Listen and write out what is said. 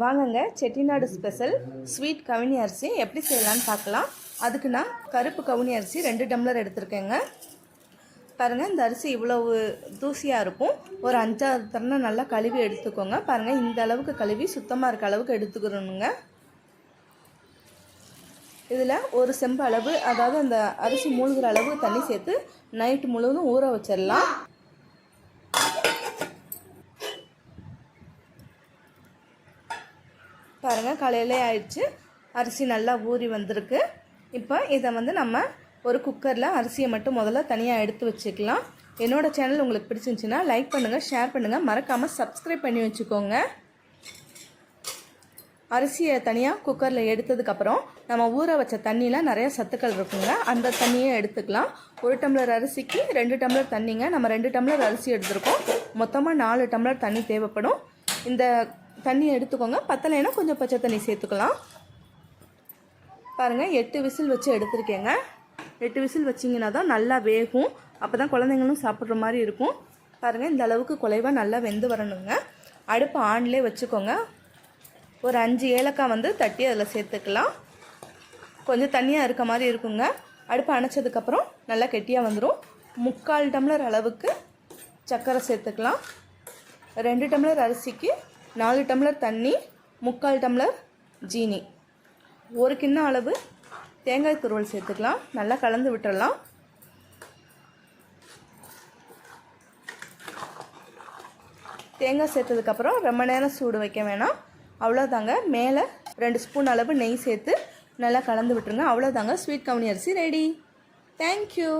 வாங்கங்க Chettinad special sweet கவுனி அரிசி எப்படி செய்யலான்னு பார்க்கலாம். அதுக்கு நான் கருப்பு கவுனி அரிசி 2 டம்ளர் எடுத்திருக்கேங்க. பாருங்கள், இந்த அரிசி இவ்வளவு தூசியாக இருக்கும். ஒரு 5-6 தடவை நல்லா கழுவி எடுத்துக்கோங்க. பாருங்கள், இந்த அளவுக்கு கழுவி சுத்தமாக இருக்க அளவுக்கு எடுத்துக்கிறோனுங்க. இதில் ஒரு செம்பு அளவு, அதாவது அந்த அரிசி மூழ்கிற அளவு தண்ணி சேர்த்து நைட்டு முழுவதும் ஊற வச்சிடலாம். பாருங்கள், காலையிலே ஆயிடுச்சு. அரிசி நல்லா ஊறி வந்திருக்கு. இப்போ இதை நம்ம ஒரு குக்கரில் அரிசியை மட்டும் முதல்ல தனியாக எடுத்து வச்சுக்கலாம். என்னோடய சேனல் உங்களுக்கு பிடிச்சிருந்துச்சின்னா லைக் பண்ணுங்கள், ஷேர் பண்ணுங்கள், மறக்காமல் சப்ஸ்கிரைப் பண்ணி வச்சுக்கோங்க. அரிசியை தனியாக குக்கரில் எடுத்ததுக்கப்புறம் நம்ம ஊற வச்ச தண்ணியில் நிறைய சத்துக்கள் இருக்குங்க. அந்த தண்ணியை எடுத்துக்கலாம். 1 டம்ளர் அரிசிக்கு 2 டம்ளர் தண்ணிங்க. நம்ம 2 டம்ளர் அரிசி எடுத்துருக்கோம். மொத்தமாக 4 டம்ளர் தண்ணி தேவைப்படும். இந்த தண்ணி எடுத்துக்கோங்க. பத்தலைன்னா கொஞ்சம் பச்சை தண்ணி சேர்த்துக்கலாம். பாருங்கள், 8 விசில் வச்சு எடுத்துருக்கேங்க. 8 விசில் வச்சிங்கன்னா தான் நல்லா வேகும். அப்போ தான் குழந்தைங்களும் சாப்பிட்ற மாதிரி இருக்கும். பாருங்கள், இந்த அளவுக்கு குலைவாக நல்லா வெந்து வரணுங்க. அடுப்பு ஆன்லேயே வச்சுக்கோங்க. ஒரு 5 ஏலக்காய் தட்டி அதில் சேர்த்துக்கலாம். கொஞ்சம் தண்ணியாக இருக்க மாதிரி இருக்குங்க. அடுப்பு அணைச்சதுக்கப்புறம் நல்லா கெட்டியாக வந்துடும். 3/4 டம்ளர் அளவுக்கு சர்க்கரை சேர்த்துக்கலாம். 2 டம்ளர் அரிசிக்கு 4 டம்ளர் தண்ணி, 3/4 டம்ளர் ஜீனி, 1 கிண்ணம் அளவு தேங்காய் துருவல் சேர்த்துக்கலாம். நல்லா கலந்து விட்டுடலாம். தேங்காய் சேர்த்ததுக்கப்புறம் ரொம்ப நேரம் சூடு வைக்க வேணாம். அவ்வளோதாங்க. மேலே 2 ஸ்பூன் அளவு நெய் சேர்த்து நல்லா கலந்து விட்டுருங்க. அவ்வளோதாங்க, ஸ்வீட் கவுனி அரிசி ரெடி. தேங்க்யூ.